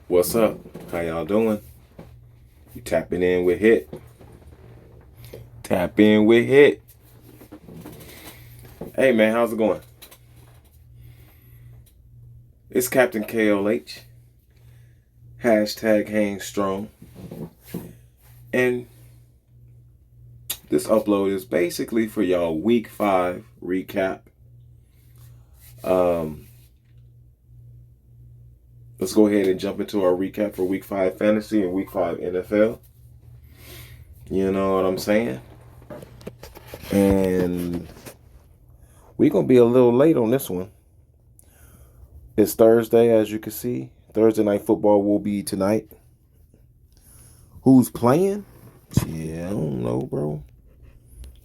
What's up? How y'all doing? You tapping in with Hit. Tap in with Hit. Hey man, how's it going? It's Captain KLH. Hashtag hang strong. And this upload is basically for y'all week 5 recap. Let's go ahead and jump into our recap for week 5 fantasy and week 5 NFL. You know what I'm saying? And we're going to be a little late on this one. It's Thursday, as you can see. Thursday night football will be tonight. Who's playing? Yeah, I don't know, bro.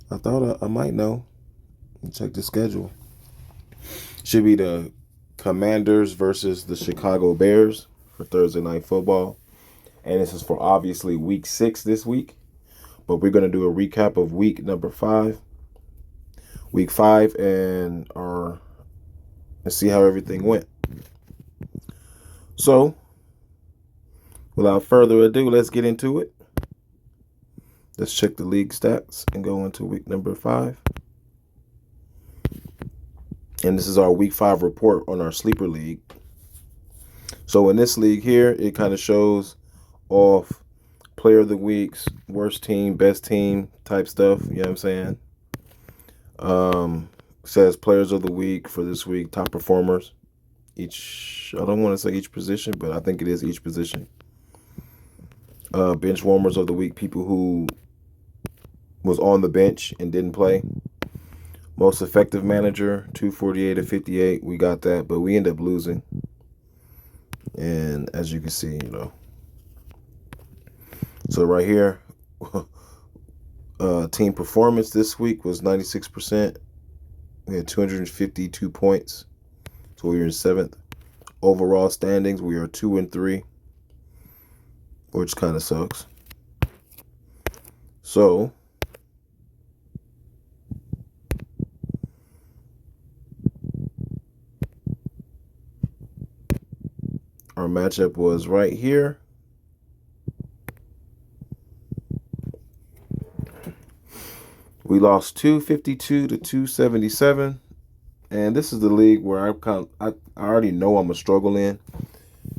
I thought I might know. Check the schedule. Should be the Commanders versus the Chicago Bears for Thursday night football. And this is for obviously week 6 this week. But we're going to do a recap of week number 5. Week 5 and see how everything went. So, without further ado, let's get into it. Let's check the league stats and go into week number 5. And this is our week 5 report on our sleeper league. So in this league here, it kind of shows off player of the weeks, worst team, best team type stuff. You know what I'm saying? Says players of the week for this week, top performers. I don't want to say each position, but I think it is each position. Bench warmers of the week, people who was on the bench and didn't play. Most effective manager, 248 of 58. We got that, but we end up losing. And as you can see, So right here, team performance this week was 96%. We had 252 points. So we were in 7th. Overall standings, we are 2-3, which kind of sucks. So our matchup was right here. We lost 252 to 277. And this is the league where I already know I'm a struggle in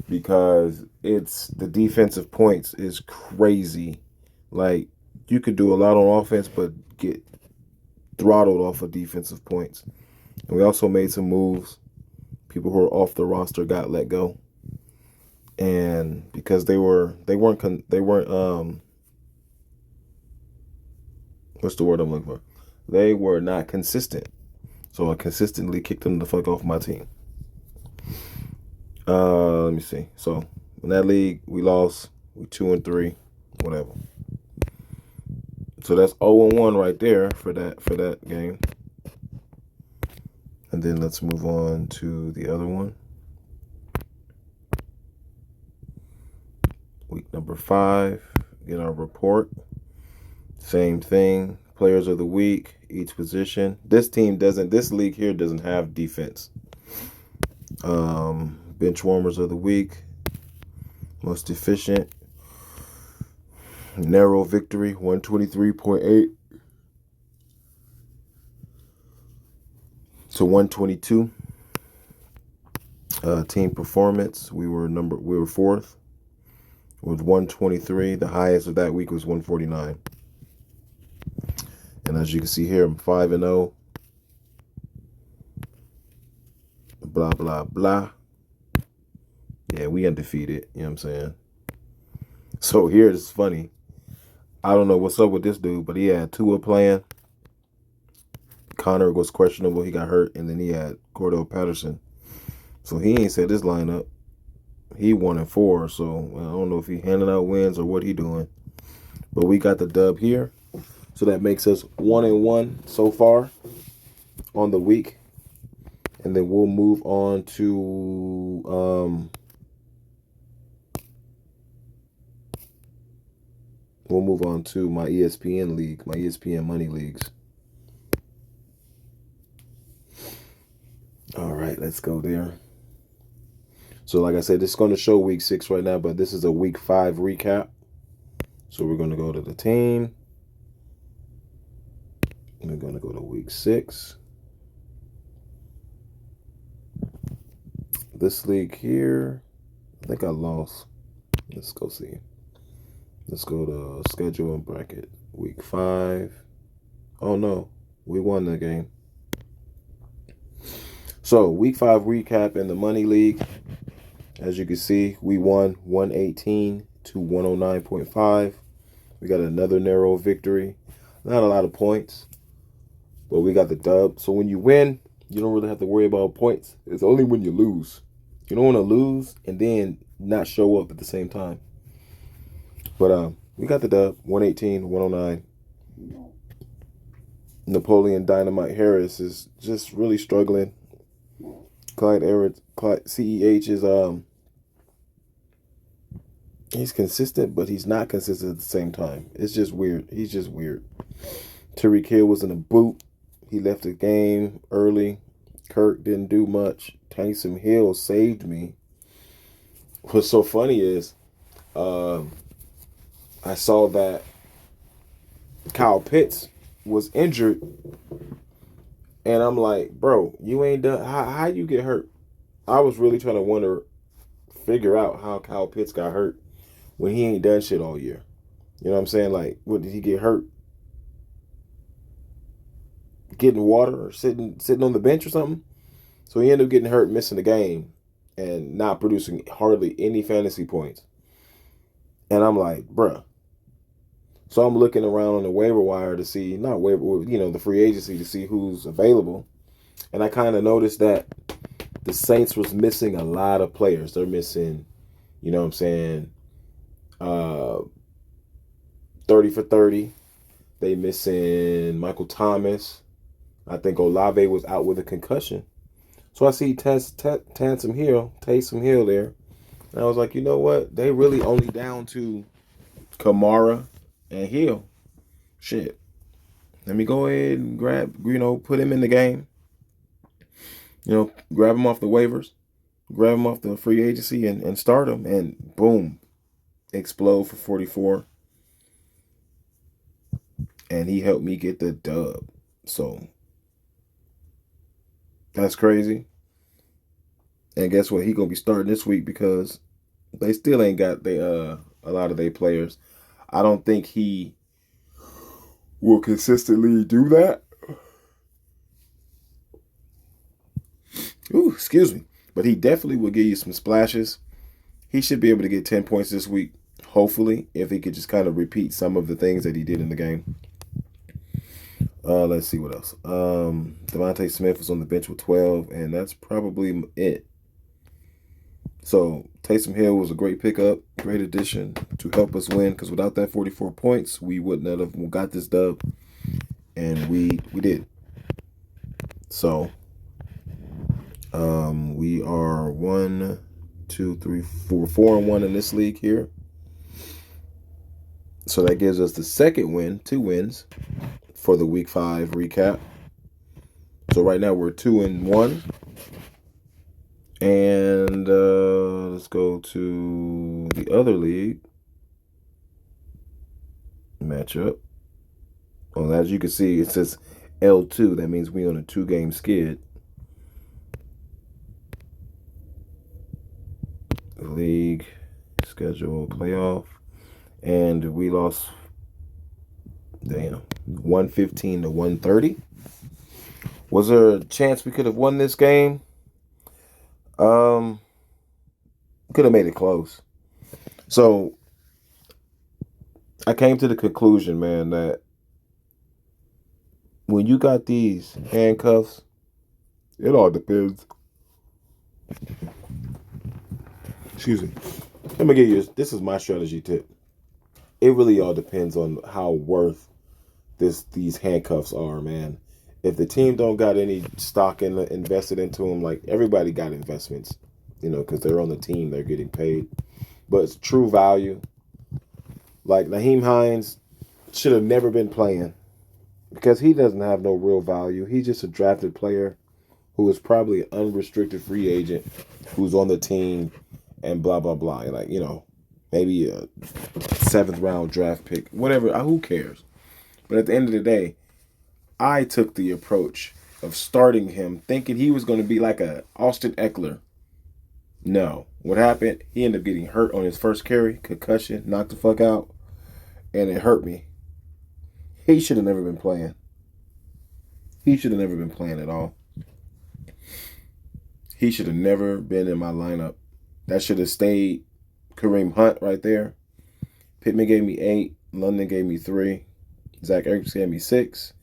because it's the defensive points is crazy. Like you could do a lot on offense but get throttled off of defensive points. And we also made some moves. People who are off the roster got let go. And because they weren't what's the word I'm looking for? They were not consistent. So I consistently kicked them the fuck off my team. Let me see. So in that league, we lost. We 2-3, whatever. So that's 0-1 right there for that game. And then let's move on to the other one. Week number 5. Get our report. Same thing. Players of the week, each position. This league here doesn't have defense. Bench warmers of the week. Most efficient. Narrow victory, 123.8 to 122. Team performance, we were 4th with 123. The highest of that week was 149. And as you can see here, I'm 5-0. Blah, blah, blah. Yeah, we undefeated. You know what I'm saying? So here it's funny. I don't know what's up with this dude, but he had Tua playing. Connor was questionable. He got hurt. And then he had Cordell Patterson. So he ain't set his lineup. He 1-4. So I don't know if he handing out wins or what he doing. But we got the dub here. So that makes us 1-1 so far on the week. And then we'll move on to my ESPN league, my ESPN money leagues. All right, let's go there. So like I said, it's going to show week 6 right now, but this is a week 5 recap. So we're going to go to the team. We're going to go to week 6. This league here, I think I lost. Let's go see. Let's go to schedule and bracket. Week 5. Oh no, we won the game. So week 5 recap in the money league. As you can see, we won 118 to 109.5. We got another narrow victory. Not a lot of points, but we got the dub. So when you win, you don't really have to worry about points. It's only when you lose. You don't want to lose and then not show up at the same time. But we got the dub, 118, 109. Napoleon Dynamite Harris is just really struggling. CEH is he's consistent, but he's not consistent at the same time. It's just weird. He's just weird. Tariq Hill was in a boot. He left the game early. Kirk didn't do much. Taysom Hill saved me. What's so funny is I saw that Kyle Pitts was injured, and I'm like, bro, you ain't done. How you get hurt? I was really trying to figure out how Kyle Pitts got hurt when he ain't done shit all year. You know what I'm saying? Like, what, did he get hurt? Getting water or sitting on the bench or something? So he ended up getting hurt, missing the game, and not producing hardly any fantasy points. And I'm like, bruh. So I'm looking around on the waiver wire to see, not waiver, the free agency to see who's available. And I kind of noticed that the Saints was missing a lot of players. They're missing, 30 for 30. They missing Michael Thomas. I think Olave was out with a concussion. So I see Taysom Hill there. And I was like, you know what? They really only down to Kamara and Hill. Shit. Let me go ahead and put him in the game. Grab him off the waivers. Grab him off the free agency and start him. And boom. Explode for 44. And he helped me get the dub. So that's crazy. And guess what? He gonna be starting this week because they still ain't got a lot of their players. I don't think he will consistently do that. Ooh, excuse me. But he definitely will give you some splashes. He should be able to get 10 points this week, hopefully, if he could just kind of repeat some of the things that he did in the game. Let's see what else. Devontae Smith was on the bench with 12, and that's probably it. So Taysom Hill was a great pickup, great addition to help us win, because without that 44 points, we wouldn't have got this dub, and we did. So we are 1, 2, 3, 4, 4-1 in this league here. So that gives us the second win, 2 wins for the week 5 recap. So right now we're 2-1. And let's go to the other league matchup. Well, as you can see, it says L2. That means we on a 2-game skid. League schedule playoff. And we lost, 115 to 130. Was there a chance we could have won this game? Could have made it close. So I came to the conclusion, man, that when you got these handcuffs, it all depends. Excuse me. Let me give you this is my strategy tip. It really all depends on how worth these handcuffs are, man. If the team don't got any stock invested into them, like everybody got investments, because they're on the team, they're getting paid. But it's true value. Like Naheem Hines should have never been playing because he doesn't have no real value. He's just a drafted player who is probably an unrestricted free agent who's on the team and blah, blah, blah. Like, maybe a 7th round draft pick, whatever. Who cares? But at the end of the day, I took the approach of starting him thinking he was going to be like a Austin Eckler. No. What happened? He ended up getting hurt on his first carry, concussion, knocked the fuck out, and it hurt me. He should have never been playing. He should have never been playing at all. He should have never been in my lineup. That should have stayed Kareem Hunt right there. Pittman gave me 8. London gave me 3. Zach Ertz gave me 6.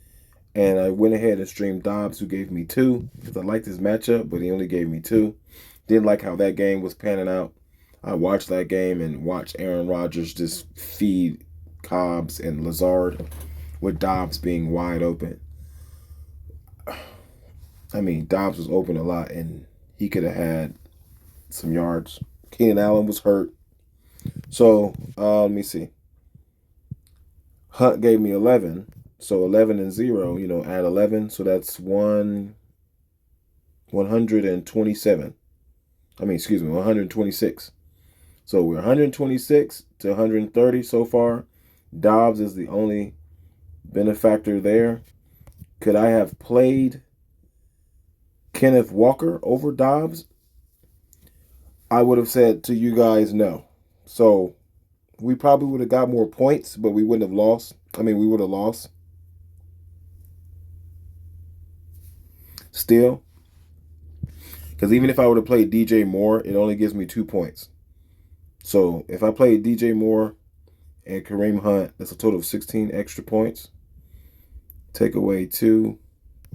And I went ahead and streamed Dobbs, who gave me 2, because I liked his matchup, but he only gave me 2. Didn't like how that game was panning out. I watched that game and watched Aaron Rodgers just feed Cobbs and Lazard with Dobbs being wide open. I mean, Dobbs was open a lot, and he could have had some yards. Keenan Allen was hurt. So, let me see. Hunt gave me 11. So 11 and 0, add 11. So that's 127. 126. So we're 126 to 130 so far. Dobbs is the only benefactor there. Could I have played Kenneth Walker over Dobbs? I would have said to you guys no. So we probably would have got more points, but we wouldn't have lost. We would have lost. Still. Because even if I would have played DJ Moore, it only gives me 2 points. So if I played DJ Moore and Kareem Hunt, that's a total of 16 extra points. Take away 2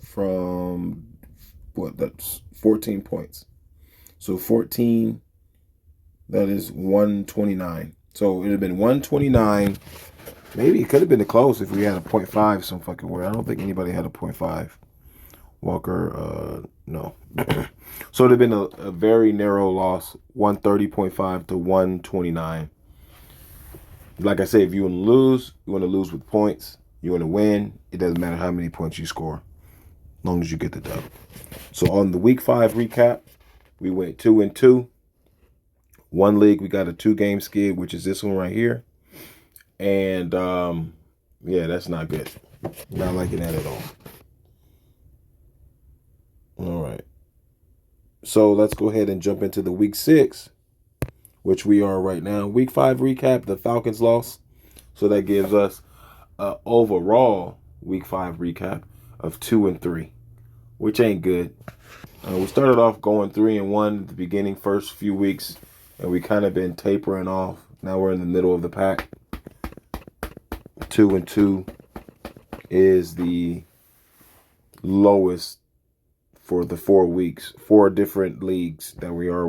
from that's 14 points. So 14, that is 129. So it would have been 129. Maybe it could have been close if we had a 0.5 some fucking where. I don't think anybody had a 0.5. Walker, no. So it would have been a very narrow loss, 130.5 to 129. Like I said, if you want to lose, you want to lose with points. You want to win, it doesn't matter how many points you score, as long as you get the dub. So on the Week 5 recap, we went 2-2. One league, we got a 2-game skid, which is this one right here. And, yeah, that's not good. Not liking that at all. All right. So let's go ahead and jump into the Week 6, which we are right now. Week 5 recap, the Falcons lost. So that gives us an overall Week 5 recap of 2-3, which ain't good. We started off going 3-1 at the beginning, first few weeks, and we kind of been tapering off. Now we're in the middle of the pack. 2-2 is the lowest for the 4 weeks, 4 different leagues that we are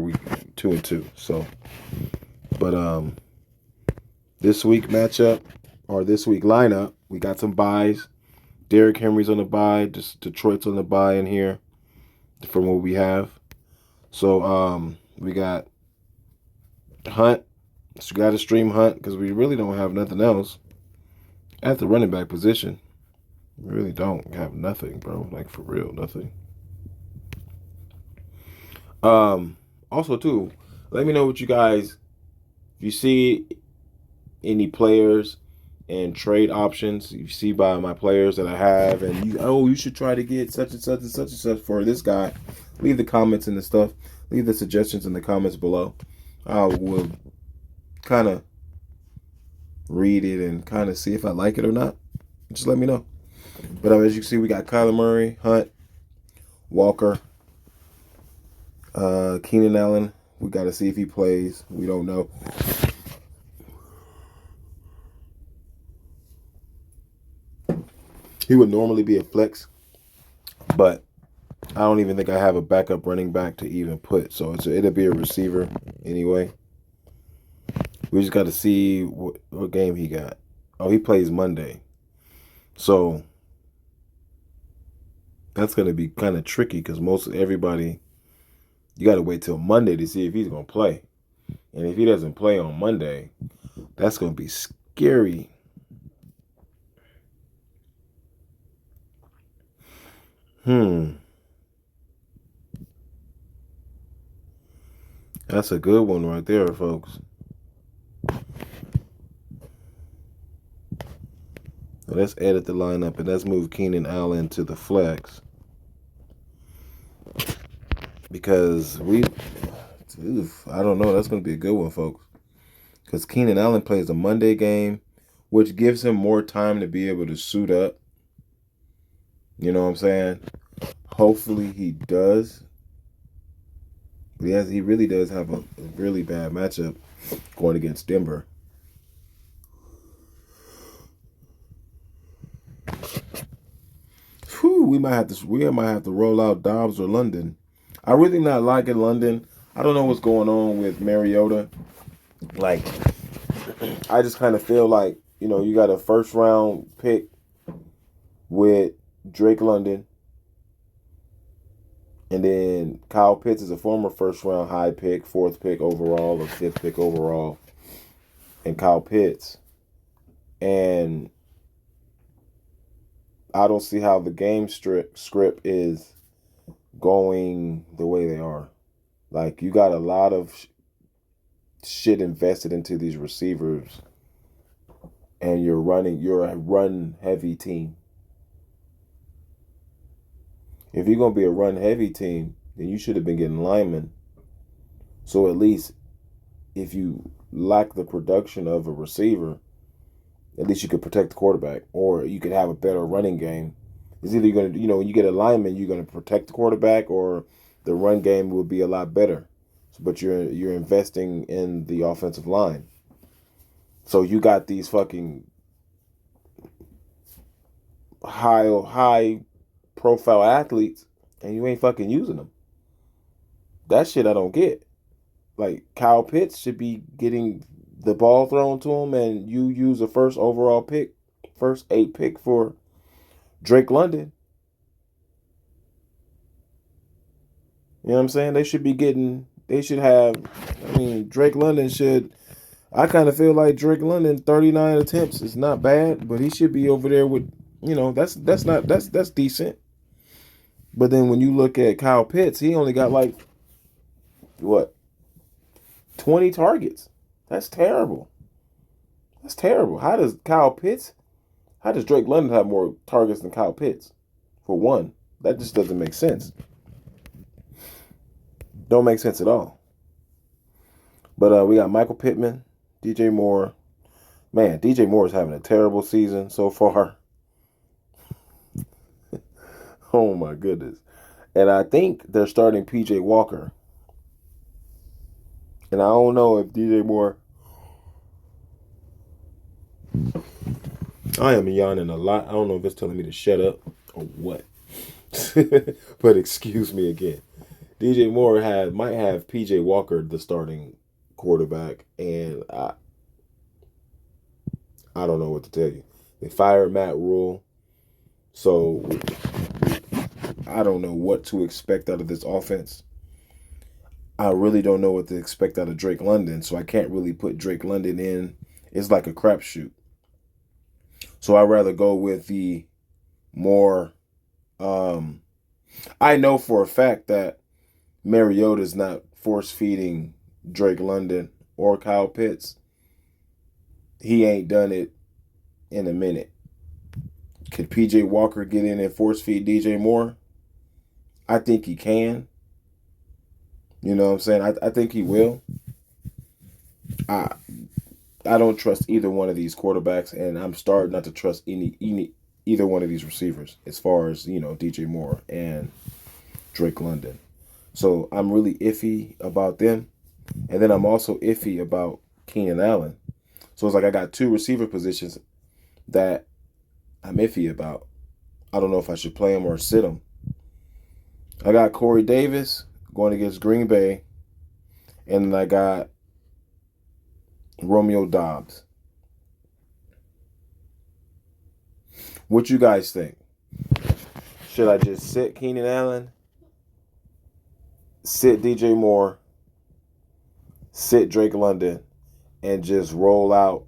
2-2. So, but this week matchup or this week lineup, we got some buys. Derrick Henry's on the buy, just Detroit's on the buy in here from what we have. So we got Hunt. So we got to stream Hunt because we really don't have nothing else at the running back position. We really don't have nothing, bro. Like for real, nothing. Also too, let me know what you guys, if you see any players and trade options you see by my players that I have, and you should try to get such and such and such and such for this guy. Leave the comments and the stuff. Leave the suggestions in the comments below. I will kind of read it and kind of see if I like it or not. Just let me know. But as you can see, we got Kyler Murray, Hunt, Walker, Keenan Allen. We got to see if he plays. We don't know. He would normally be a flex, but I don't even think I have a backup running back to even put. So it'll be a receiver anyway. We just got to see what game he got. Oh, he plays Monday. So that's going to be kind of tricky because everybody, you got to wait till Monday to see if he's going to play. And if he doesn't play on Monday, that's going to be scary. That's a good one right there, folks. Let's edit the lineup and let's move Keenan Allen to the flex. Because I don't know. That's going to be a good one, folks. Because Keenan Allen plays a Monday game, which gives him more time to be able to suit up. You know what I'm saying? Hopefully he does. But he really does have a really bad matchup going against Denver. Whew, we might have to roll out Dobbs or London. I really not liking London. I don't know what's going on with Mariota. Like, I just kind of feel like, you got a first round pick with Drake London. And then Kyle Pitts is a former first round high pick, fourth pick overall, or fifth pick overall. And Kyle Pitts. And I don't see how the game script is going the way they are. Like, you got a lot of shit invested into these receivers, and you're a run heavy team. If you're gonna be a run heavy team, then you should have been getting linemen. So at least if you lack the production of a receiver, at least you could protect the quarterback, or you could have a better running game. It's either you're gonna, when you get a lineman, you're gonna protect the quarterback, or the run game will be a lot better. But you're investing in the offensive line. So you got these fucking high profile athletes, and you ain't fucking using them. That shit I don't get. Like, Kyle Pitts should be getting the ball thrown to him, and you use a first overall pick, first 8 pick for Drake London. You know what I'm saying? They should have, Drake London should, I kind of feel like Drake London, 39 attempts is not bad, but he should be over there with, that's decent. But then when you look at Kyle Pitts, he only got like, what, 20 targets. That's terrible. That's terrible. How does Drake London have more targets than Kyle Pitts? For one, that just doesn't make sense. Don't make sense at all. But we got Michael Pittman, DJ Moore. Man, DJ Moore is having a terrible season so far. Oh my goodness. And I think they're starting PJ Walker. And I don't know if DJ Moore. I am yawning a lot. I don't know if it's telling me to shut up or what. But excuse me again. DJ Moore might have PJ Walker the starting quarterback, and I don't know what to tell you. They fired Matt Rule, so I don't know what to expect out of this offense. I really don't know what to expect out of Drake London, so I can't really put Drake London in. It's like a crapshoot. So I'd rather go with the more. I know for a fact that Mariota's not force feeding Drake London or Kyle Pitts. He ain't done it in a minute. Could PJ Walker get in and force feed DJ Moore? I think he can. You know what I'm saying? I think he will. I don't trust either one of these quarterbacks, and I'm starting not to trust either one of these receivers as far as, DJ Moore and Drake London. So I'm really iffy about them. And then I'm also iffy about Keenan Allen. So it's like I got 2 receiver positions that I'm iffy about. I don't know if I should play him or sit him. I got Corey Davis going against Green Bay. And then I got Romeo Dobbs. What you guys think? Should I just sit Keenan Allen, sit DJ Moore, sit Drake London, and just roll out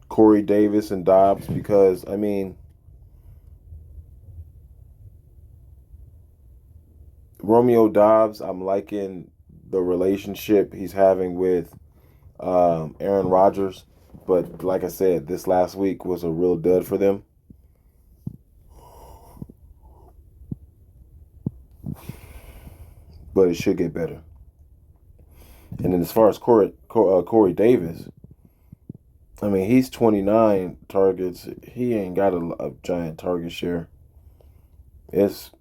Corey Davis and Dobbs? Because, Romeo Dobbs, I'm liking the relationship he's having with Aaron Rodgers. But like I said, this last week was a real dud for them. But it should get better. And then as far as Corey Davis, I mean, he's 29 targets. He ain't got a giant target share. It's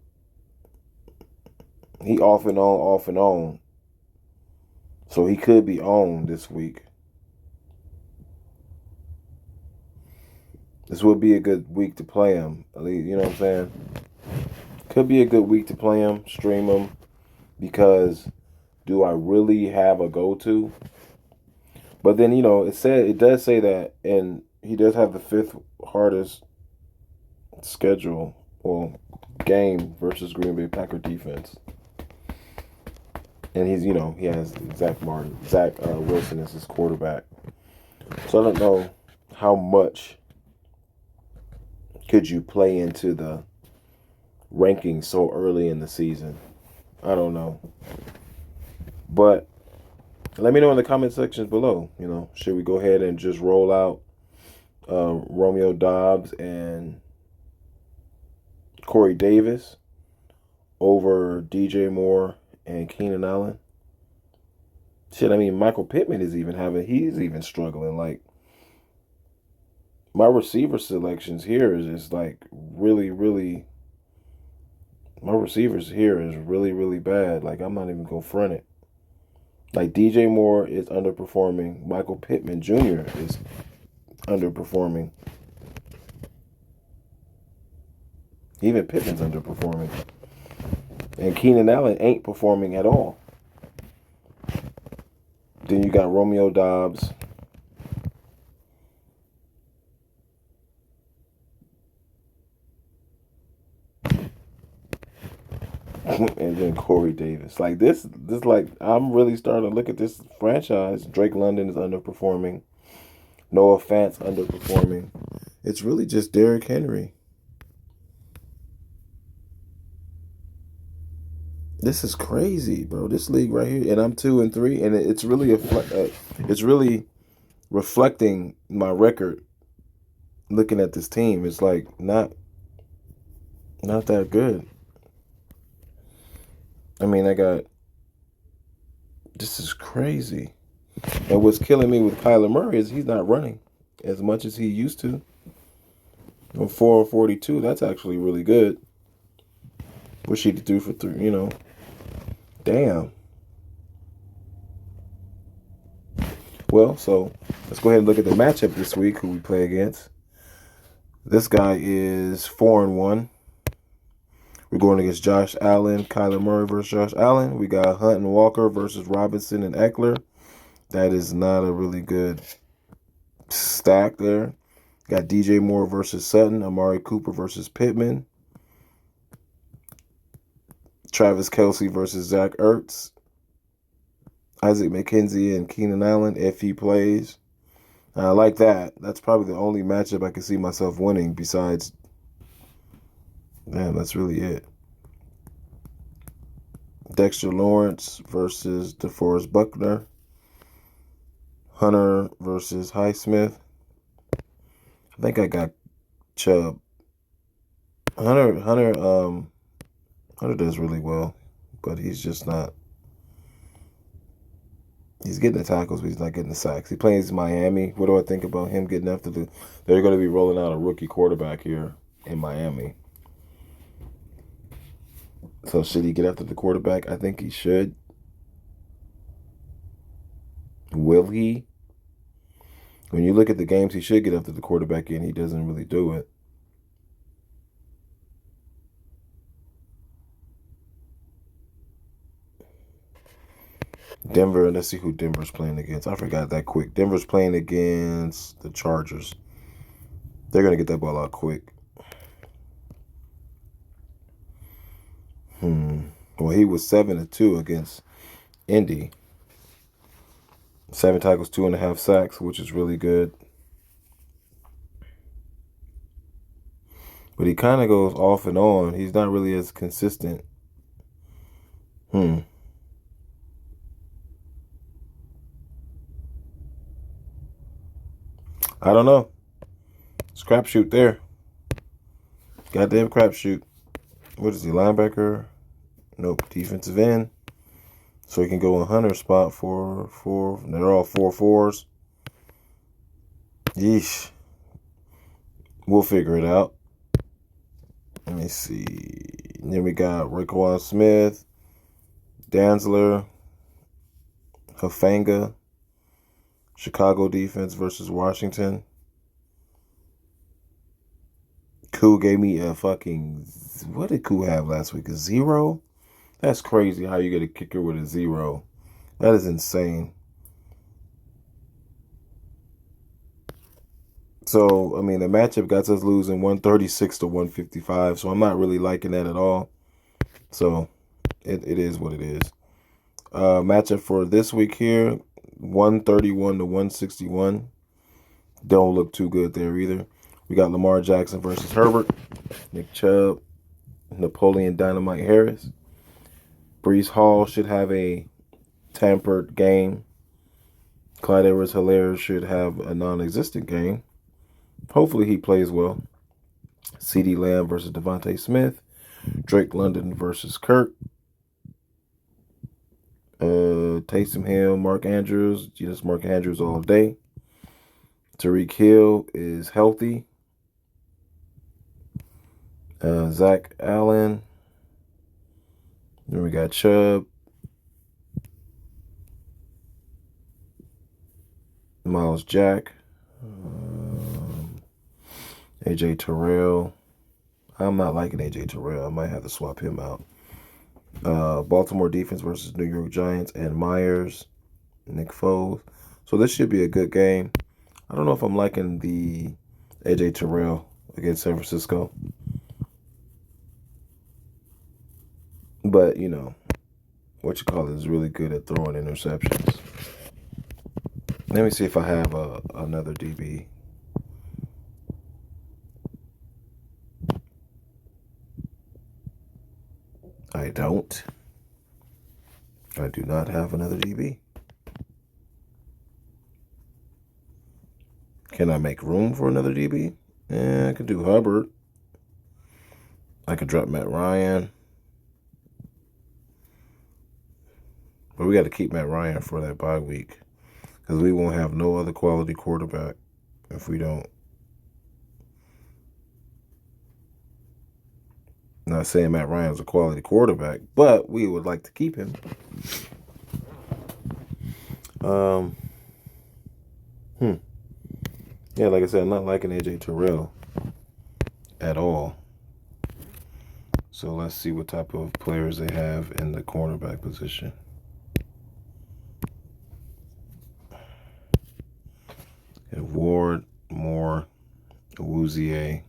he off and on, off and on. So he could be on this week. This would be a good week to play him. At least, you know what I'm saying? Could be a good week to play him, stream him, because do I really have a go-to? But then, it does say that, and he does have the fifth hardest schedule, well, game versus Green Bay Packer defense. And he has Zach Wilson as his quarterback. So I don't know how much could you play into the rankings so early in the season. I don't know. But let me know in the comment sections below. Should we go ahead and just roll out Romeo Doubs and Corey Davis over DJ Moore and Keenan Allen? Shit, I mean, Michael Pittman he's even struggling. Like, my receiver selections here is like really, really, my receivers here is really, really bad. Like, I'm not even going to front it. Like, DJ Moore is underperforming. Michael Pittman Jr. is underperforming. Even Pittman's underperforming. And Keenan Allen ain't performing at all. Then you got Romeo Doubs. And then Corey Davis. Like this like I'm really starting to look at this franchise. Drake London is underperforming. Noah Fant's underperforming. It's really just Derrick Henry. This is crazy, bro. This league right here, and I'm 2-3, and it's really reflecting my record. Looking at this team, it's like not that good. I mean, this is crazy. And what's killing me with Kyler Murray is he's not running as much as he used to. On 442, that's actually really good. Wish he could do for 3, Damn. Well, so let's go ahead and look at the matchup this week, who we play against. This guy is 4-1. We're going against Josh Allen, Kyler Murray versus Josh Allen. We got Hunt and Walker versus Robinson and Eckler. That is not a really good stack there. Got DJ Moore versus Sutton, Amari Cooper versus Pittman. Travis Kelce versus Zach Ertz. Isaac McKenzie and Keenan Allen, if he plays. I like that. That's probably the only matchup I can see myself winning besides... Damn, that's really it. Dexter Lawrence versus DeForest Buckner. Hunter versus Highsmith. I think I got Chubb. Hunter does really well, but he's just not. He's getting the tackles, but he's not getting the sacks. He plays Miami. What do I think about him getting after they're going to be rolling out a rookie quarterback here in Miami. So should he get after the quarterback? I think he should. Will he? When you look at the games he should get after the quarterback in, he doesn't really do it. Denver, let's see who Denver's playing against. I forgot that quick. Denver's playing against the Chargers. They're going to get that ball out quick. Well, he was 7-2 against Indy. 7 tackles, 2.5 sacks, which is really good. But he kind of goes off and on. He's not really as consistent. I don't know. It's crapshoot there. Goddamn crapshoot. What is he, linebacker? Nope, defensive end. So he can go in Hunter's spot for four. They're all 4-4s. Yeesh. We'll figure it out. Let me see. And then we got Raekwon Smith, Danzler, Hufanga, Chicago defense versus Washington. Koo gave me a fucking... What did Koo have last week? A 0? That's crazy how you get a kicker with a 0. That is insane. So, I mean, the matchup got us losing 136 to 155. So I'm not really liking that at all. So it is what it is. Matchup for this week here, 131 to 161. Don't look too good there either. We got Lamar Jackson versus Herbert, Nick Chubb, Napoleon Dynamite Harris. Breece Hall should have a tampered game. Clyde Edwards-Helaire should have a non-existent game. Hopefully he plays well. CeeDee Lamb versus Devontae Smith. Drake London versus Kirk. Taysom Hill, Mark Andrews. Just Mark Andrews all day. Tyreek Hill is healthy. Zach Allen. Then we got Chubb. Miles Jack. AJ Terrell. I'm not liking AJ Terrell. I might have to swap him out. Baltimore defense versus New York Giants and Myers, Nick Foles. So this should be a good game. I don't know if I'm liking the AJ Terrell against San Francisco. But, you know, what you call it is really good at throwing interceptions. Let me see if I have another DB. I don't. I do not have another DB. Can I make room for another DB? I could do Hubbard. I could drop Matt Ryan. But we got to keep Matt Ryan for that bye week. Because we won't have no other quality quarterback if we don't. Not saying Matt Ryan's a quality quarterback, but we would like to keep him. Yeah, like I said, I'm not liking AJ Terrell at all. So let's see what type of players they have in the cornerback position. And Ward, Moore, Awuzie.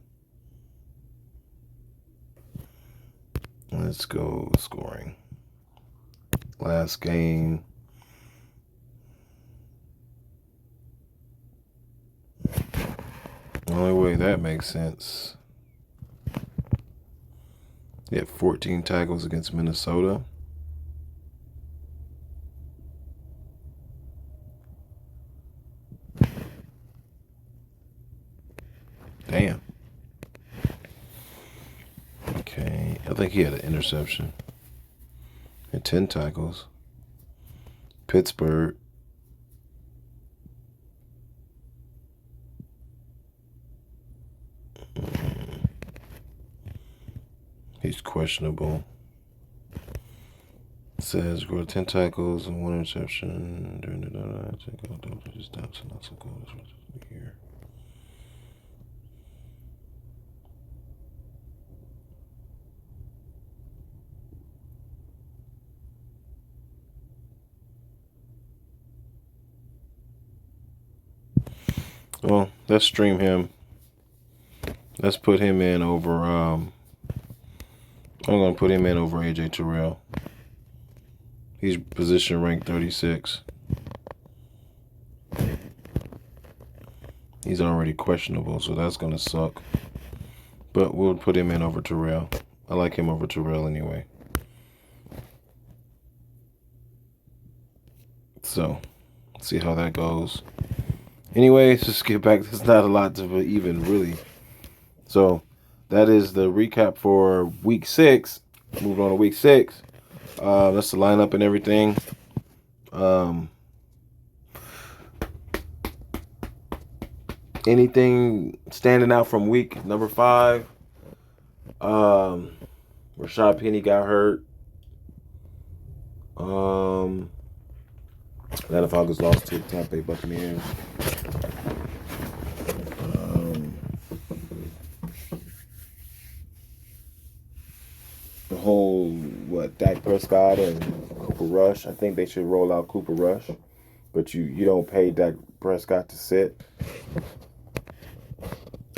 Let's go scoring. Last game. The only way that makes sense. He had 14 tackles against Minnesota. Damn. Okay, I think he had an interception. And 10 tackles. Pittsburgh. He's questionable. It says scored 10 tackles and 1 interception during the here. Well, let's stream him. Let's put him in over, I'm going to put him in over AJ Terrell. He's position ranked 36. He's already questionable, so that's going to suck. But we'll put him in over Terrell. I like him over Terrell anyway. So, see how that goes. Anyways, let's get back. There's not a lot to even really. So that is the recap for week 6. Moving on to week 6. That's the lineup and everything. Anything standing out from week number 5? Rashad Penny got hurt. Atlanta Falcons lost to the Tampa Bay Buccaneers. The whole, Dak Prescott and Cooper Rush. I think they should roll out Cooper Rush. But you don't pay Dak Prescott to sit.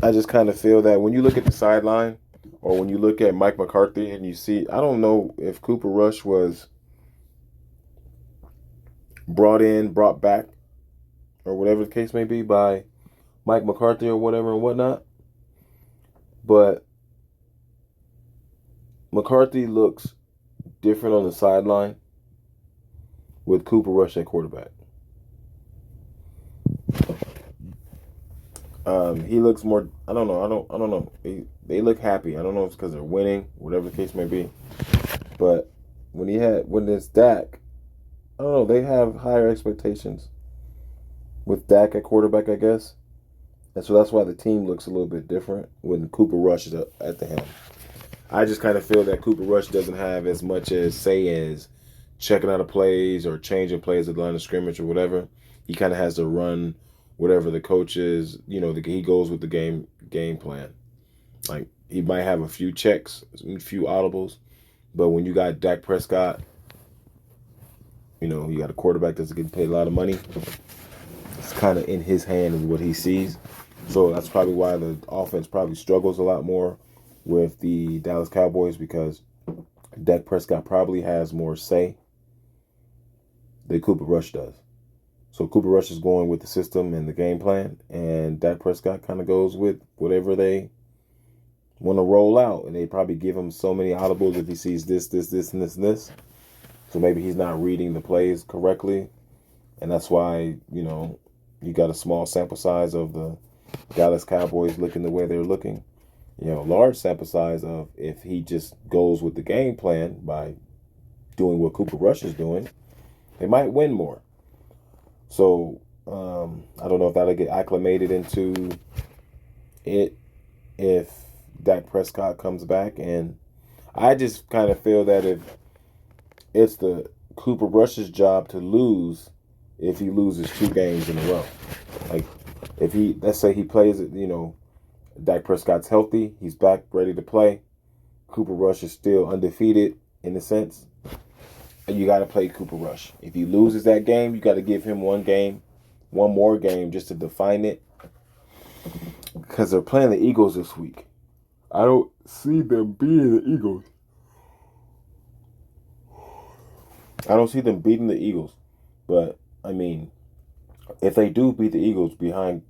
I just kind of feel that when you look at the sideline or when you look at Mike McCarthy and you see, I don't know if Cooper Rush was brought back, or whatever the case may be, by Mike McCarthy or whatever and whatnot. But McCarthy looks different on the sideline with Cooper Rush at quarterback. He looks more. I don't know. They look happy. I don't know if it's because they're winning, whatever the case may be. But when it's Dak, I don't know. They have higher expectations with Dak at quarterback, I guess, and so that's why the team looks a little bit different when Cooper Rush is at the helm. I just kind of feel that Cooper Rush doesn't have as much as say as checking out of plays or changing plays at the line of scrimmage or whatever. He kind of has to run whatever the coach is, he goes with the game plan. Like, he might have a few checks, a few audibles, but when you got Dak Prescott, you got a quarterback that's getting paid a lot of money, it's kind of in his hand of what he sees. So that's probably why the offense probably struggles a lot more with the Dallas Cowboys, because Dak Prescott probably has more say than Cooper Rush does. So Cooper Rush is going with the system and the game plan, and Dak Prescott kind of goes with whatever they want to roll out, and they probably give him so many audibles if he sees this, and this. So maybe he's not reading the plays correctly, and that's why, you got a small sample size of the Dallas Cowboys looking the way they're looking. Large sample size of if he just goes with the game plan by doing what Cooper Rush is doing, they might win more. So, I don't know if that'll get acclimated into it if Dak Prescott comes back. And I just kind of feel that if it's the Cooper Rush's job to lose if he loses 2 games in a row. Like, let's say he plays it, Dak Prescott's healthy, he's back, ready to play. Cooper Rush is still undefeated in a sense. You got to play Cooper Rush. If he loses that game, you got to give him one more game just to define it. Because they're playing the Eagles this week. I don't see them beating the Eagles. I don't see them beating the Eagles. But, I mean, if they do beat the Eagles behind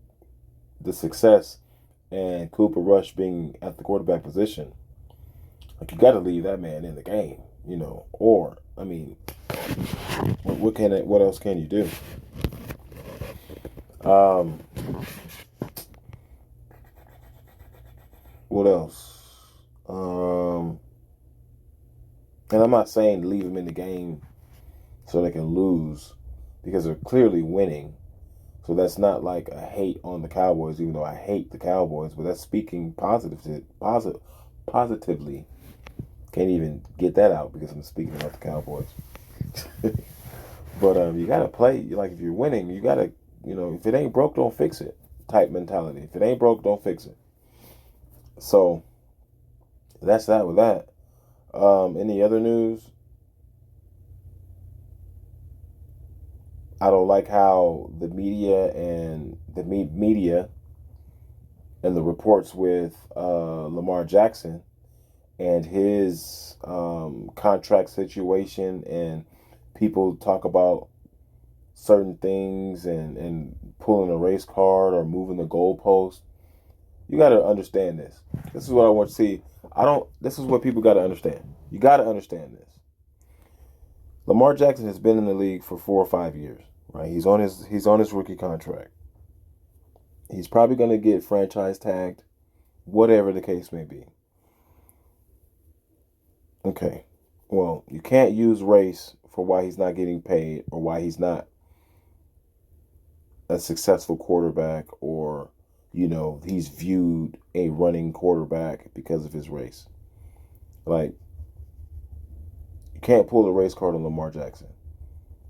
the success and Cooper Rush being at the quarterback position, like, you got to leave that man in the game, or, I mean, what else can you do? What else? And I'm not saying leave them in the game so they can lose, because they're clearly winning. So that's not like a hate on the Cowboys, even though I hate the Cowboys, but that's speaking positively. Can't even get that out because I'm speaking about the Cowboys. But you got to play. Like, if you're winning, you got to, if it ain't broke, don't fix it type mentality. If it ain't broke, don't fix it. So that's that with that. Any other news? I don't like how the media and the reports with Lamar Jackson and his contract situation, and people talk about certain things and pulling a race card or moving the goalpost. You got to understand this. This is what I want to see. This is what people got to understand. You got to understand this. Lamar Jackson has been in the league for 4 or 5 years, right? He's on his rookie contract. He's probably going to get franchise tagged, whatever the case may be. Okay. Well, you can't use race for why he's not getting paid or why he's not a successful quarterback or, he's viewed a running quarterback because of his race. Like, you can't pull the race card on Lamar Jackson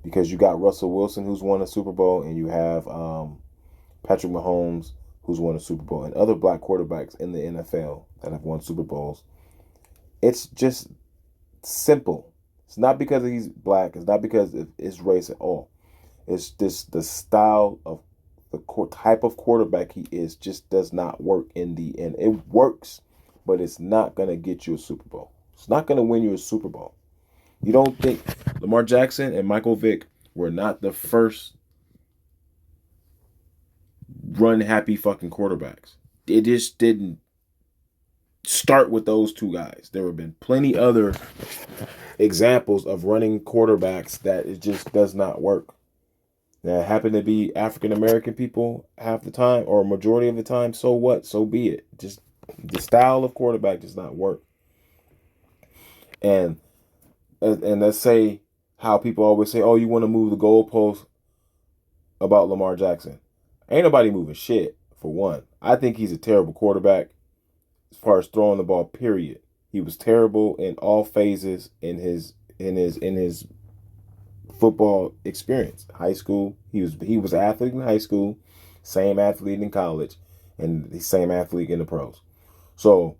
because you got Russell Wilson who's won a Super Bowl and you have Patrick Mahomes who's won a Super Bowl and other black quarterbacks in the NFL that have won Super Bowls. It's just simple. It's not because he's black. It's not because of his race at all. It's just the style of the type of quarterback he is just does not work in the end. It works, but it's not going to get you a Super Bowl. It's not going to win you a Super Bowl. You don't think Lamar Jackson and Michael Vick were not the first run-happy fucking quarterbacks. It just didn't start with those two guys. There have been plenty other examples of running quarterbacks that it just does not work. That happen to be African American people half the time or a majority of the time. So what? So be it. Just the style of quarterback does not work. And let's say how people always say, "Oh, you want to move the goalpost about Lamar Jackson." Ain't nobody moving shit. For one, I think he's a terrible quarterback as far as throwing the ball. Period. He was terrible in all phases in his football experience. High school, he was an athlete in high school, same athlete in college, and the same athlete in the pros. So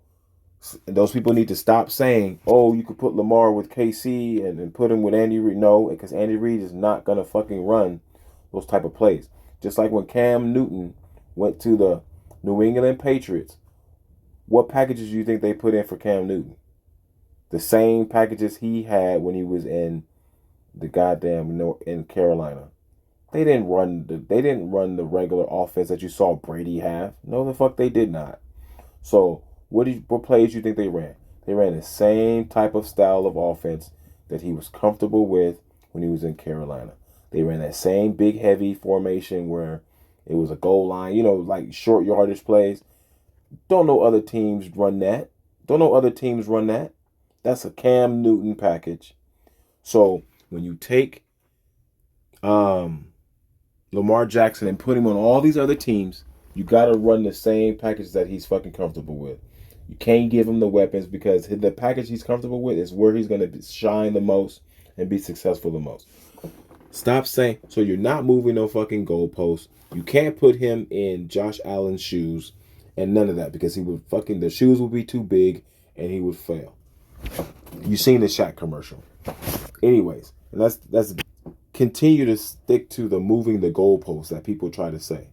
those people need to stop saying, "Oh, you could put Lamar with KC and put him with Andy Reid." No, because Andy Reid is not gonna fucking run those type of plays. Just like when Cam Newton went to the New England Patriots, what packages do you think they put in for Cam Newton? The same packages he had when he was in the goddamn in Carolina. They didn't run the regular offense that you saw Brady have. No, the fuck they did not. So what plays do you think they ran? They ran the same type of style of offense that he was comfortable with when he was in Carolina. They ran that same big heavy formation where it was a goal line, like short yardage plays. Don't know other teams run that. That's a Cam Newton package. So when you take Lamar Jackson and put him on all these other teams, you got to run the same package that he's fucking comfortable with. You can't give him the weapons because the package he's comfortable with is where he's going to shine the most and be successful the most. Stop saying, so you're not moving no fucking goalposts. You can't put him in Josh Allen's shoes and none of that because the shoes would be too big and he would fail. You've seen the Shaq commercial. Anyways, and that's continue to stick to the moving the goalposts that people try to say.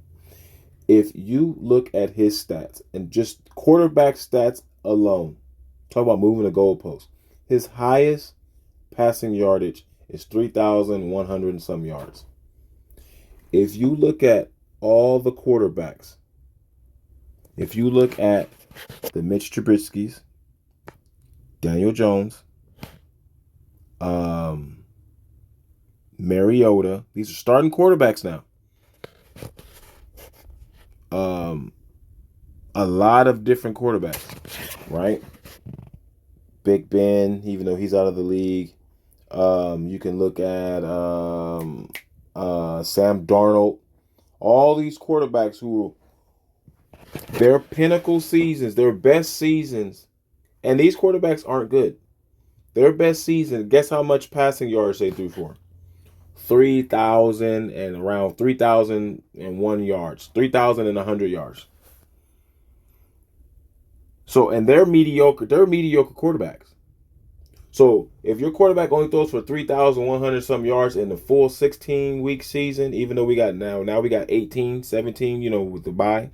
If you look at his stats and just quarterback stats alone, talk about moving the goalposts. His highest passing yardage is 3,100 and some yards. If you look at all the quarterbacks, if you look at the Mitch Trubisky's, Daniel Jones, Mariota, these are starting quarterbacks now. A lot of different quarterbacks, right? Big Ben, even though he's out of the league. You can look at Sam Darnold. All these quarterbacks who their pinnacle seasons, their best seasons, and these quarterbacks aren't good. Their best season, guess how much passing yards they threw for? 3,000 and around 3,001 yards, 3,100 yards. So, and they're mediocre quarterbacks. So, if your quarterback only throws for 3,100 some yards in the full 16-week season, even though we got 18, 17, with the bye,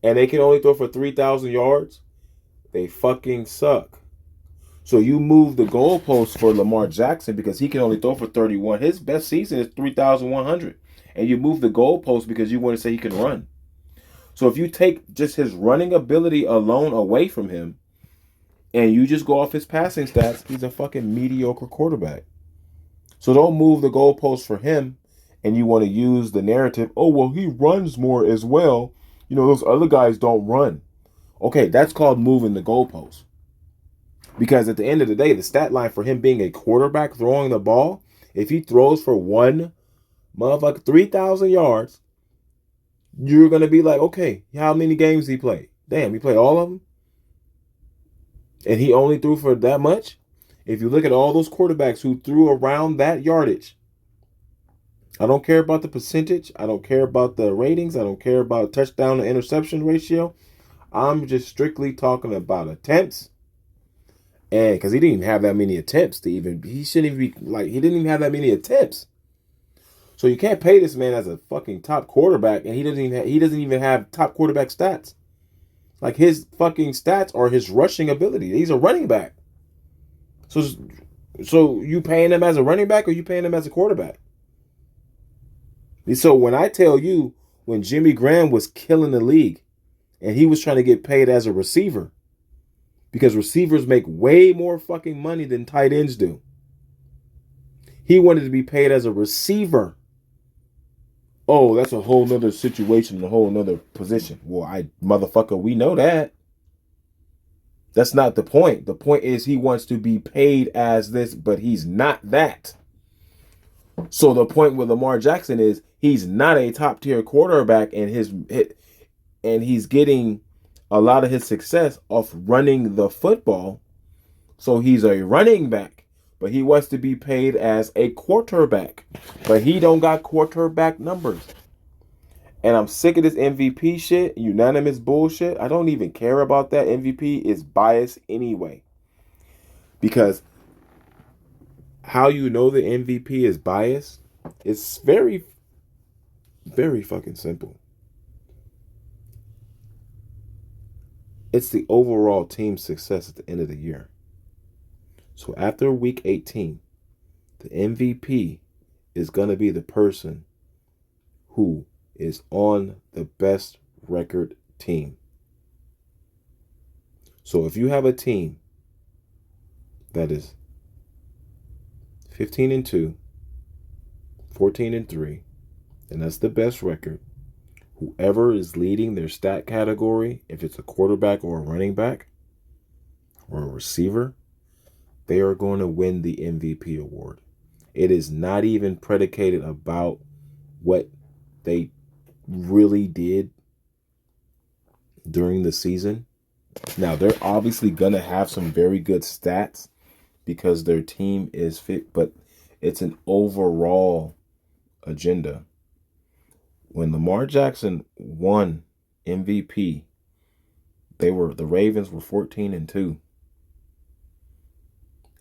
and they can only throw for 3,000 yards, they fucking suck. So you move the goalposts for Lamar Jackson because he can only throw for 31. His best season is 3,100. And you move the goalposts because you want to say he can run. So if you take just his running ability alone away from him and you just go off his passing stats, he's a fucking mediocre quarterback. So don't move the goalposts for him and you want to use the narrative, oh, well, he runs more as well. You know, those other guys don't run. Okay, that's called moving the goalpost. Because at the end of the day, the stat line for him being a quarterback throwing the ball, if he throws for one motherfucker 3,000 yards, you're going to be like, okay, how many games he played? Damn, he played all of them? And he only threw for that much? If you look at all those quarterbacks who threw around that yardage, I don't care about the percentage. I don't care about the ratings. I don't care about touchdown to interception ratio. I'm just strictly talking about attempts. And because he didn't even have that many attempts to even, he shouldn't even be like, he didn't even have that many attempts. So you can't pay this man as a fucking top quarterback, and he doesn't even have top quarterback stats. Like his fucking stats are his rushing ability. He's a running back. So you paying him as a running back, or you paying him as a quarterback? So when I tell you, when Jimmy Graham was killing the league, and he was trying to get paid as a receiver, because receivers make way more fucking money than tight ends do. He wanted to be paid as a receiver. Oh, that's a whole nother situation, a whole nother position. Well, motherfucker, we know that. That's not the point. The point is he wants to be paid as this, but he's not that. So the point with Lamar Jackson is he's not a top tier quarterback, and he's getting a lot of his success off running the football. So he's a running back, but he wants to be paid as a quarterback. But he don't got quarterback numbers. And I'm sick of this MVP shit, unanimous bullshit. I don't even care about that. MVP is biased anyway. Because how you know the MVP is biased, it's very, very fucking simple. It's the overall team success at the end of the year. So after week 18, the MVP is going to be the person who is on the best record team. So if you have a team that is 15-2, 14-3, and that's the best record, whoever is leading their stat category, if it's a quarterback or a running back or a receiver, they are going to win the MVP award. It is not even predicated about what they really did during the season. Now, they're obviously going to have some very good stats because their team is fit, but it's an overall agenda. When Lamar Jackson won MVP, the Ravens were 14-2.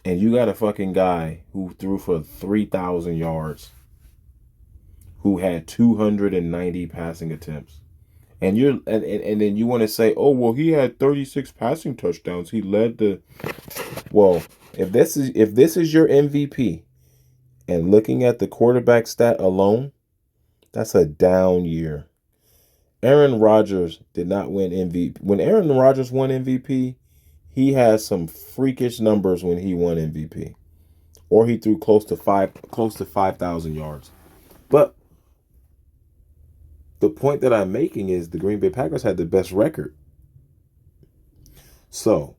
And you got a fucking guy who threw for 3,000 yards, who had 290 passing attempts. And then you want to say, oh, well, he had 36 passing touchdowns. He led the. Well, if this is your MVP, and looking at the quarterback stat alone, that's a down year. Aaron Rodgers did not win MVP. When Aaron Rodgers won MVP, he has some freakish numbers when he won MVP, or he threw close to 5,000 yards. But the point that I'm making is the Green Bay Packers had the best record. So,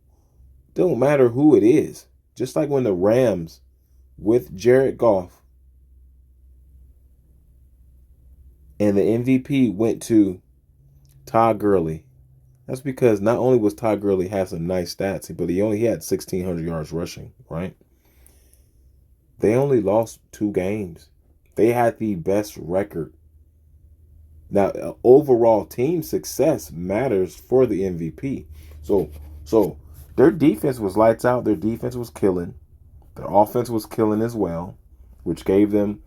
don't matter who it is. Just like when the Rams with Jared Goff and the MVP went to Todd Gurley. That's because not only was Todd Gurley had some nice stats, but he had 1,600 yards rushing, right? They only lost 2 games. They had the best record. Now, overall team success matters for the MVP. So their defense was lights out. Their defense was killing. Their offense was killing as well, which gave them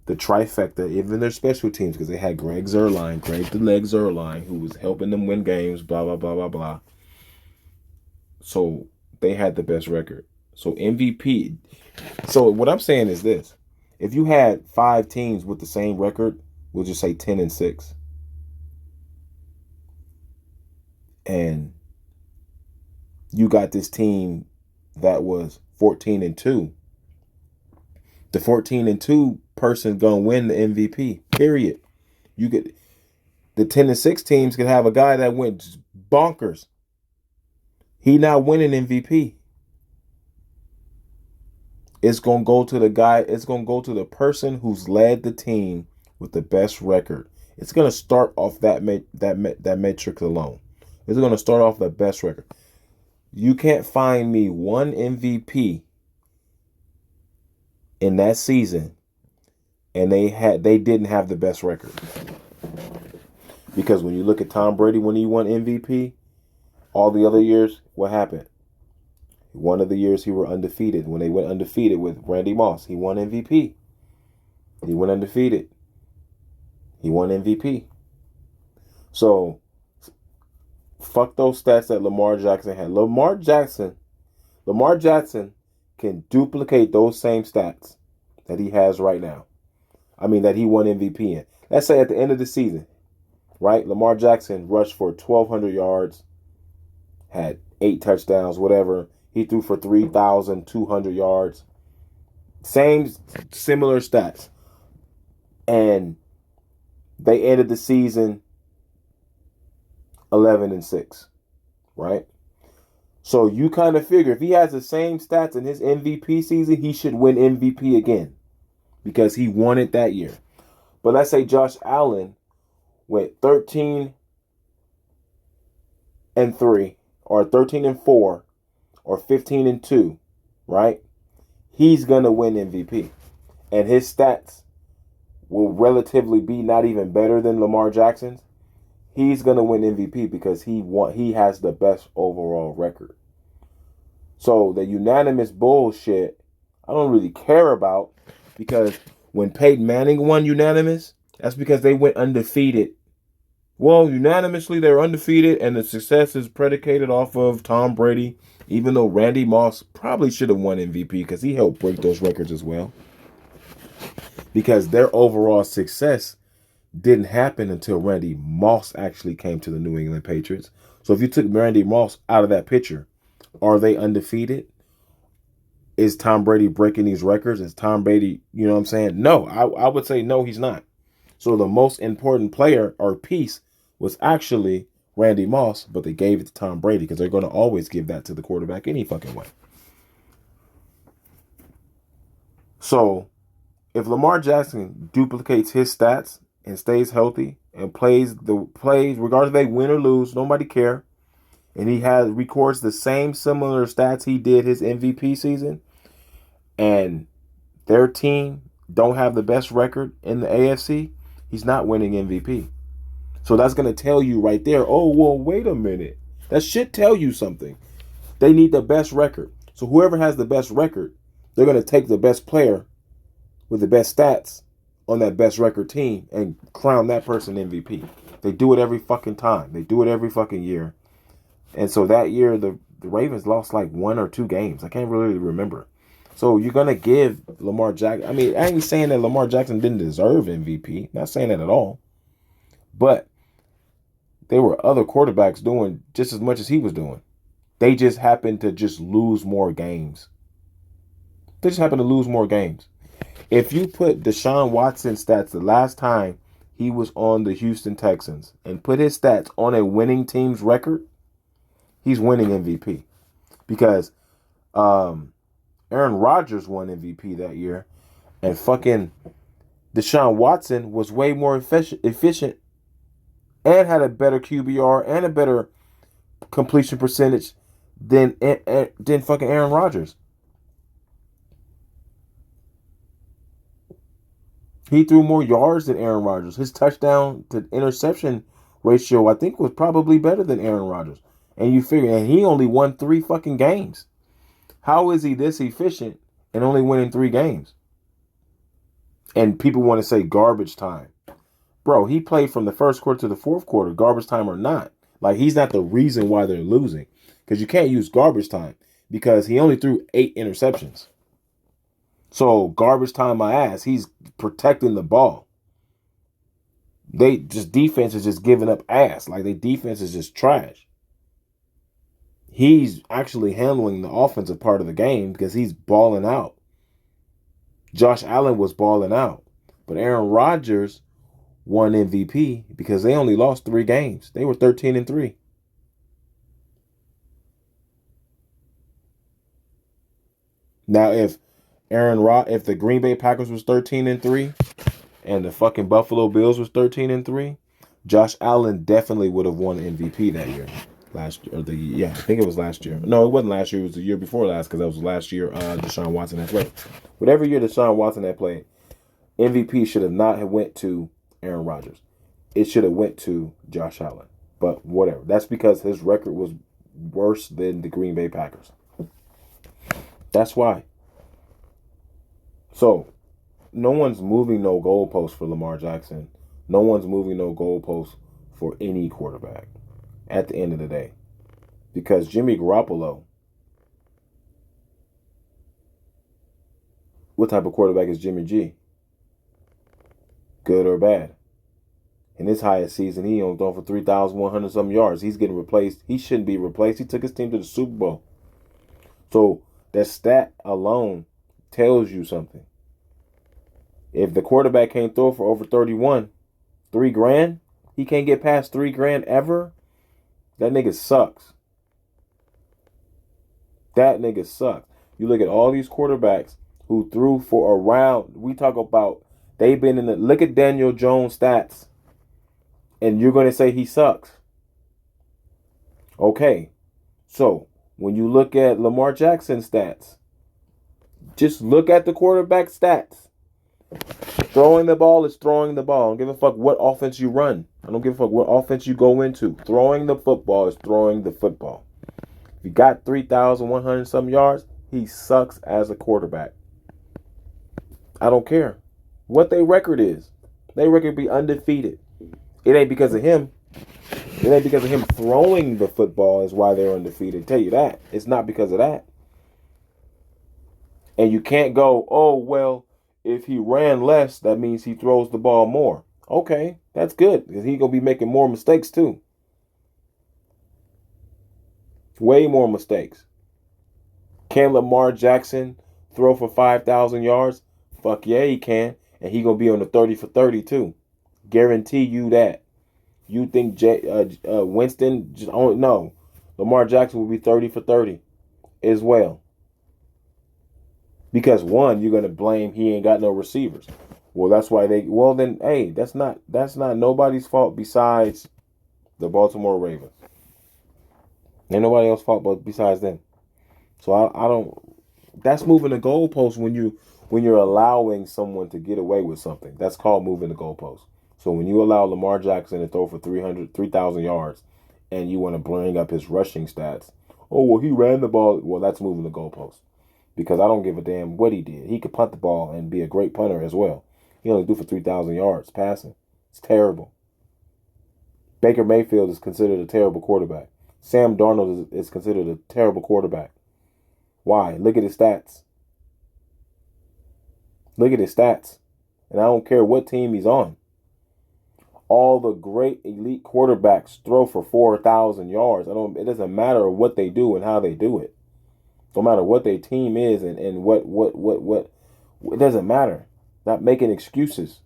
the trifecta, even their special teams, because they had Greg the Leg Zuerlein, who was helping them win games, blah, blah, blah, blah, blah. So they had the best record. So MVP. So what I'm saying is this. If you had 5 teams with the same record, we'll just say 10-6. And you got this team that was 14-2. The 14-2 person gonna win the MVP. Period. You could the 10-6 teams could have a guy that went bonkers. He not winning MVP. It's gonna go to the guy. It's gonna go to the person who's led the team with the best record. It's gonna start off that metric alone. It's gonna start off the best record. You can't find me one MVP in that season, and they didn't have the best record. Because when you look at Tom Brady when he won MVP, all the other years, what happened? One of the years he were undefeated. When they went undefeated with Randy Moss, he won MVP. He went undefeated. He won MVP. So, fuck those stats that Lamar Jackson had. Lamar Jackson can duplicate those same stats that he has right now. I mean, that he won MVP in. Let's say at the end of the season, right? Lamar Jackson rushed for 1,200 yards, had 8 touchdowns, whatever. He threw for 3,200 yards. Similar stats. And they ended the season 11-6, right? So you kind of figure if he has the same stats in his MVP season, he should win MVP again because he won it that year. But let's say Josh Allen went 13-3 or 13-4 or 15-2, right? He's going to win MVP. And his stats will relatively be not even better than Lamar Jackson's. He's going to win MVP because he has the best overall record. So the unanimous bullshit, I don't really care about, because when Peyton Manning won unanimous, that's because they went undefeated. Well, unanimously they're undefeated, and the success is predicated off of Tom Brady, even though Randy Moss probably should have won MVP because he helped break those records as well. Because their overall success didn't happen until Randy Moss actually came to the New England Patriots. So if you took Randy Moss out of that picture, are they undefeated? Is Tom Brady breaking these records? Is Tom Brady, you know what I'm saying? No, I would say no, he's not. So the most important player or piece was actually Randy Moss, but they gave it to Tom Brady because they're going to always give that to the quarterback any fucking way. So if Lamar Jackson duplicates his stats and stays healthy and plays, regardless if they win or lose, nobody care, and he records the same similar stats he did his MVP season, and their team don't have the best record in the AFC, he's not winning MVP. So that's going to tell you right there, oh, well, wait a minute. That should tell you something. They need the best record. So whoever has the best record, they're going to take the best player with the best stats on that best record team and crown that person MVP. They do it every fucking time. They do it every fucking year. And so that year, the Ravens lost like 1 or 2 games. I can't really remember. So you're going to give Lamar Jackson. I mean, I ain't saying that Lamar Jackson didn't deserve MVP. Not saying that at all. But there were other quarterbacks doing just as much as he was doing. They just happened to just lose more games. If you put Deshaun Watson's stats the last time he was on the Houston Texans and put his stats on a winning team's record, he's winning MVP. Because Aaron Rodgers won MVP that year, and fucking Deshaun Watson was way more efficient and had a better QBR and a better completion percentage than fucking Aaron Rodgers. He threw more yards than Aaron Rodgers. His touchdown to interception ratio, I think, was probably better than Aaron Rodgers. And you figure, and he only won 3 fucking games. How is he this efficient and only winning 3 games? And people want to say garbage time. Bro, he played from the first quarter to the fourth quarter, garbage time or not. Like, he's not the reason why they're losing. Because you can't use garbage time. Because he only threw 8 interceptions. So, garbage time my ass. He's protecting the ball. Defense is just giving up ass. Like, their defense is just trash. He's actually handling the offensive part of the game because he's balling out. Josh Allen was balling out. But Aaron Rodgers won MVP because they only lost 3 games. They were 13-3. Now, if the Green Bay Packers was 13-3 and the fucking Buffalo Bills was 13-3, Josh Allen definitely would have won MVP that year. Last year, I think it was last year. No, it wasn't last year. It was the year before last because that was last year. Deshaun Watson had played. Whatever year Deshaun Watson had played, MVP should have not have went to Aaron Rodgers. It should have went to Josh Allen. But whatever. That's because his record was worse than the Green Bay Packers. That's why. So, no one's moving no goalposts for Lamar Jackson. No one's moving no goalposts for any quarterback at the end of the day. Because Jimmy Garoppolo, what type of quarterback is Jimmy G? Good or bad? In his highest season, he only thrown for 3,100 some yards. He's getting replaced. He shouldn't be replaced. He took his team to the Super Bowl. So that stat alone tells you something. If the quarterback can't throw for over 31, $3,000, he can't get past $3,000 ever. That nigga sucks. That nigga sucks. You look at all these quarterbacks who threw for around. We talk about they've been in the. Look at Daniel Jones' stats, and you're going to say he sucks. Okay, so when you look at Lamar Jackson's stats, just look at the quarterback stats. Throwing the ball is throwing the ball. I don't give a fuck what offense you run. I don't give a fuck what offense you go into. Throwing the football is throwing the football. If you got 3,100 some yards, he sucks as a quarterback. I don't care what their record is. Their record be undefeated. It ain't because of him. It ain't because of him throwing the football is why they're undefeated. Tell you that. It's not because of that. And you can't go, oh, well, if he ran less, that means he throws the ball more. Okay, that's good because he's going to be making more mistakes too. Way more mistakes. Can Lamar Jackson throw for 5,000 yards? Fuck yeah, he can. And he's going to be on the 30 for 30 too. Guarantee you that. You think Winston? No. Lamar Jackson will be 30 for 30 as well. Because one, you're gonna blame he ain't got no receivers. Well, that's why hey, that's not nobody's fault besides the Baltimore Ravens. Ain't nobody else's fault but besides them. So I don't. That's moving the goalpost when you're allowing someone to get away with something. That's called moving the goalpost. So when you allow Lamar Jackson to throw for 3,000 yards, and you want to bring up his rushing stats, oh well, he ran the ball. Well, that's moving the goalpost. Because I don't give a damn what he did. He could punt the ball and be a great punter as well. He only threw for 3,000 yards passing. It's terrible. Baker Mayfield is considered a terrible quarterback. Sam Darnold is considered a terrible quarterback. Why? Look at his stats. Look at his stats. And I don't care what team he's on. All the great elite quarterbacks throw for 4,000 yards. It doesn't matter what they do and how they do it. No matter what their team is and what, it doesn't matter. Not making excuses.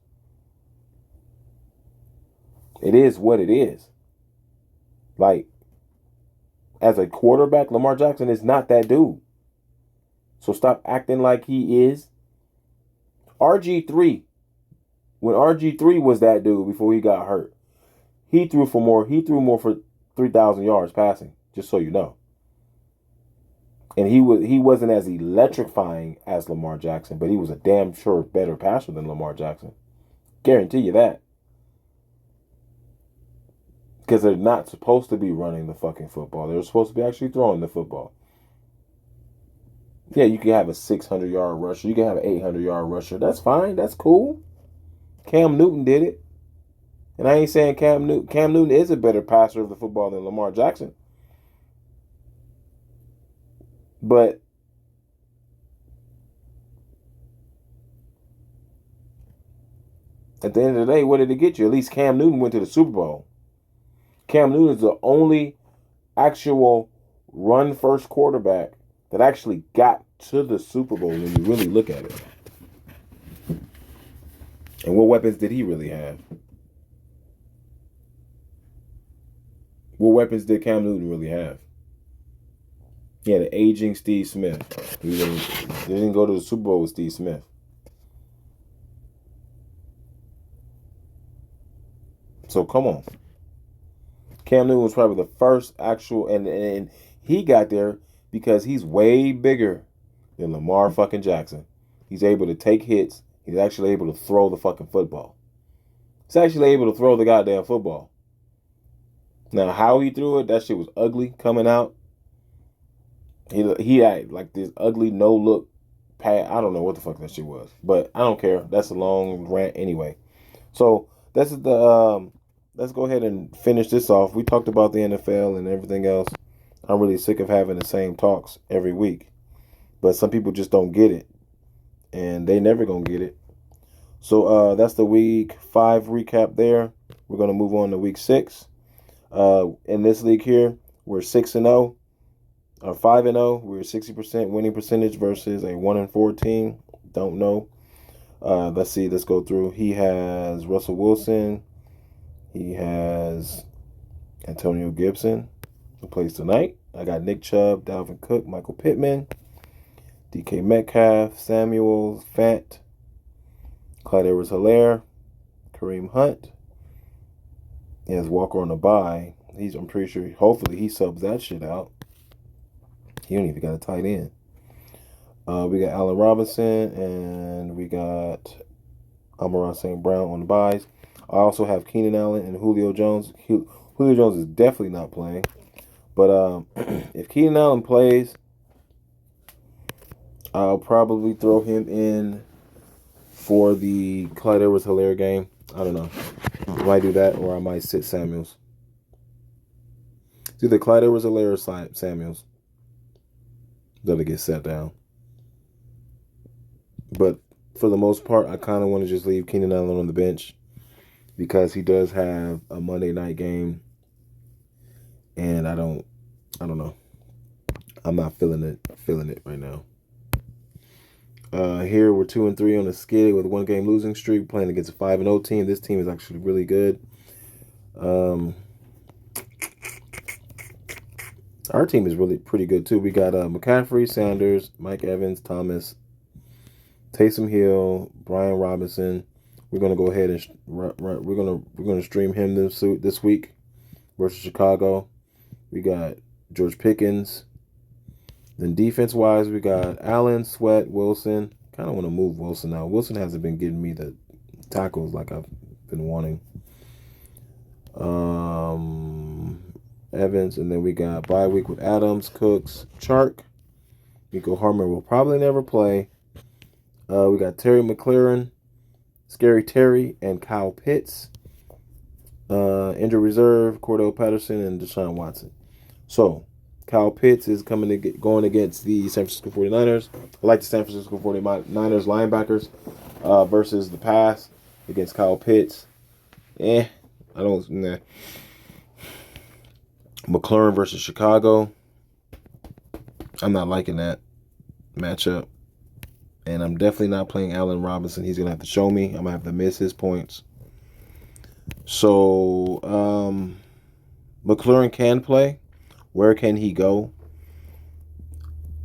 It is what it is. Like, as a quarterback, Lamar Jackson is not that dude. So stop acting like he is. RG3. When RG3 was that dude before he got hurt, he threw more for 3,000 yards passing, just so you know. And he wasn't as electrifying as Lamar Jackson, but he was a damn sure better passer than Lamar Jackson. Guarantee you that. Because they're not supposed to be running the fucking football. They're supposed to be actually throwing the football. Yeah, you can have a 600-yard rusher. You can have an 800-yard rusher. That's fine. That's cool. Cam Newton did it. And I ain't saying Cam Newton is a better passer of the football than Lamar Jackson. But at the end of the day, what did it get you? At least Cam Newton went to the Super Bowl. Cam Newton is the only actual run-first quarterback that actually got to the Super Bowl when you really look at it. And what weapons did he really have? What weapons did Cam Newton really have? He had an aging Steve Smith. He didn't go to the Super Bowl with Steve Smith. So come on. Cam Newton was probably the first actual, and he got there because he's way bigger than Lamar fucking Jackson. He's able to take hits. He's actually able to throw the fucking football. He's actually able to throw the goddamn football. Now, how he threw it, that shit was ugly coming out. He had like this ugly no look pad. I don't know what the fuck that shit was, but I don't care. That's a long rant anyway. So that's the let's go ahead and finish this off. We talked about the NFL and everything else. I'm really sick of having the same talks every week, but some people just don't get it, and they never gonna get it. So that's the week 5 recap there. We're gonna move on to week 6. In this league here, we're 6-0. Or 5-0. We're 60% winning percentage versus a 1-14. Don't know. Let's see. Let's go through. He has Russell Wilson. He has Antonio Gibson, who plays tonight. I got Nick Chubb, Dalvin Cook, Michael Pittman, DK Metcalf, Samuel, Fant, Clyde Edwards-Helaire, Kareem Hunt. He has Walker on the bye. I'm pretty sure. Hopefully, he subs that shit out. He don't even got a tight end. We got Allen Robinson and we got Amon-Ra St. Brown on the buys. I also have Keenan Allen and Julio Jones. Julio Jones is definitely not playing. But if Keenan Allen plays, I'll probably throw him in for the Clyde Edwards-Helaire game. I don't know. I might do that or I might sit Samuels. It's either Clyde Edwards-Helaire or Samuels that'll get set down. But for the most part, I kind of want to just leave Keenan Allen on the bench because he does have a Monday night game, and I don't know. I'm not feeling it right now. Here we're 2-3 on the skid with a 1-game losing streak, playing against a 5-0 team. This team is actually really good. Our team is really pretty good too. We got McCaffrey, Sanders, Mike Evans, Thomas, Taysom Hill, Brian Robinson. We're gonna go ahead and we're gonna stream him this week versus Chicago. We got George Pickens. Then defense wise, we got Allen, Sweat, Wilson. Kind of want to move Wilson now. Wilson hasn't been giving me the tackles like I've been wanting. Evans, and then we got bye week with Adams, Cooks, Chark. Nico Harman will probably never play. We got Terry McLaurin, Scary Terry, and Kyle Pitts. Injured reserve, Cordell Patterson, and Deshaun Watson. So, Kyle Pitts is going against the San Francisco 49ers. I like the San Francisco 49ers linebackers versus the pass against Kyle Pitts. I don't. Nah. McLaurin versus Chicago. I'm not liking that matchup. And I'm definitely not playing Allen Robinson. He's going to have to show me. I'm going to have to miss his points. So, McLaurin can play. Where can he go?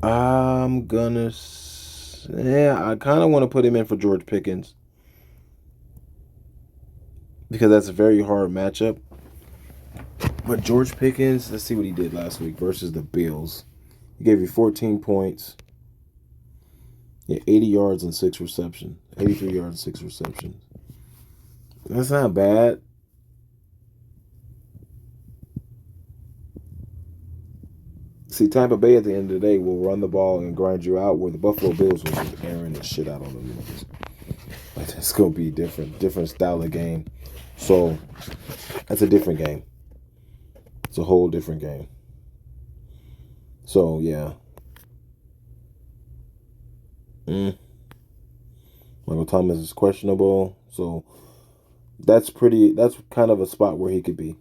I'm going to... I kind of want to put him in for George Pickens. Because that's a very hard matchup. But George Pickens, let's see what he did last week versus the Bills. He gave you 14 points. Yeah, 80 yards and 6 receptions. 83 yards and 6 receptions. That's not bad. See, Tampa Bay at the end of the day will run the ball and grind you out, where the Buffalo Bills will just airing the shit out on them. Like, it's going to be different style of game. So, that's a different game. It's a whole different game. So, yeah. Michael Thomas is questionable. So, that's kind of a spot where he could be.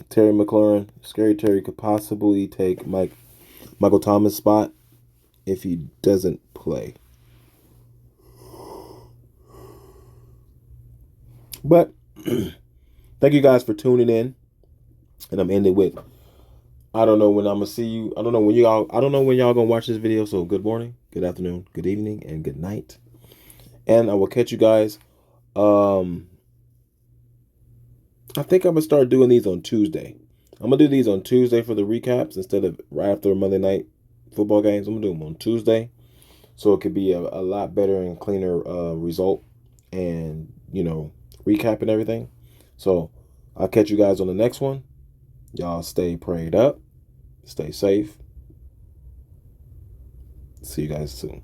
Terry McLaurin, Scary Terry could possibly take Michael Thomas' spot if he doesn't play. But thank you guys for tuning in. And I'm ending with, I don't know when I'm gonna see you. I don't know when y'all gonna watch this video. So good morning, good afternoon, good evening, and good night. And I will catch you guys. I think I'm gonna start doing these on Tuesday. I'm gonna do these on Tuesday for the recaps instead of right after Monday night football games. I'm gonna do them on Tuesday, so it could be a lot better and cleaner result, and recap and everything. So I'll catch you guys on the next one. Y'all stay prayed up, stay safe. See you guys soon.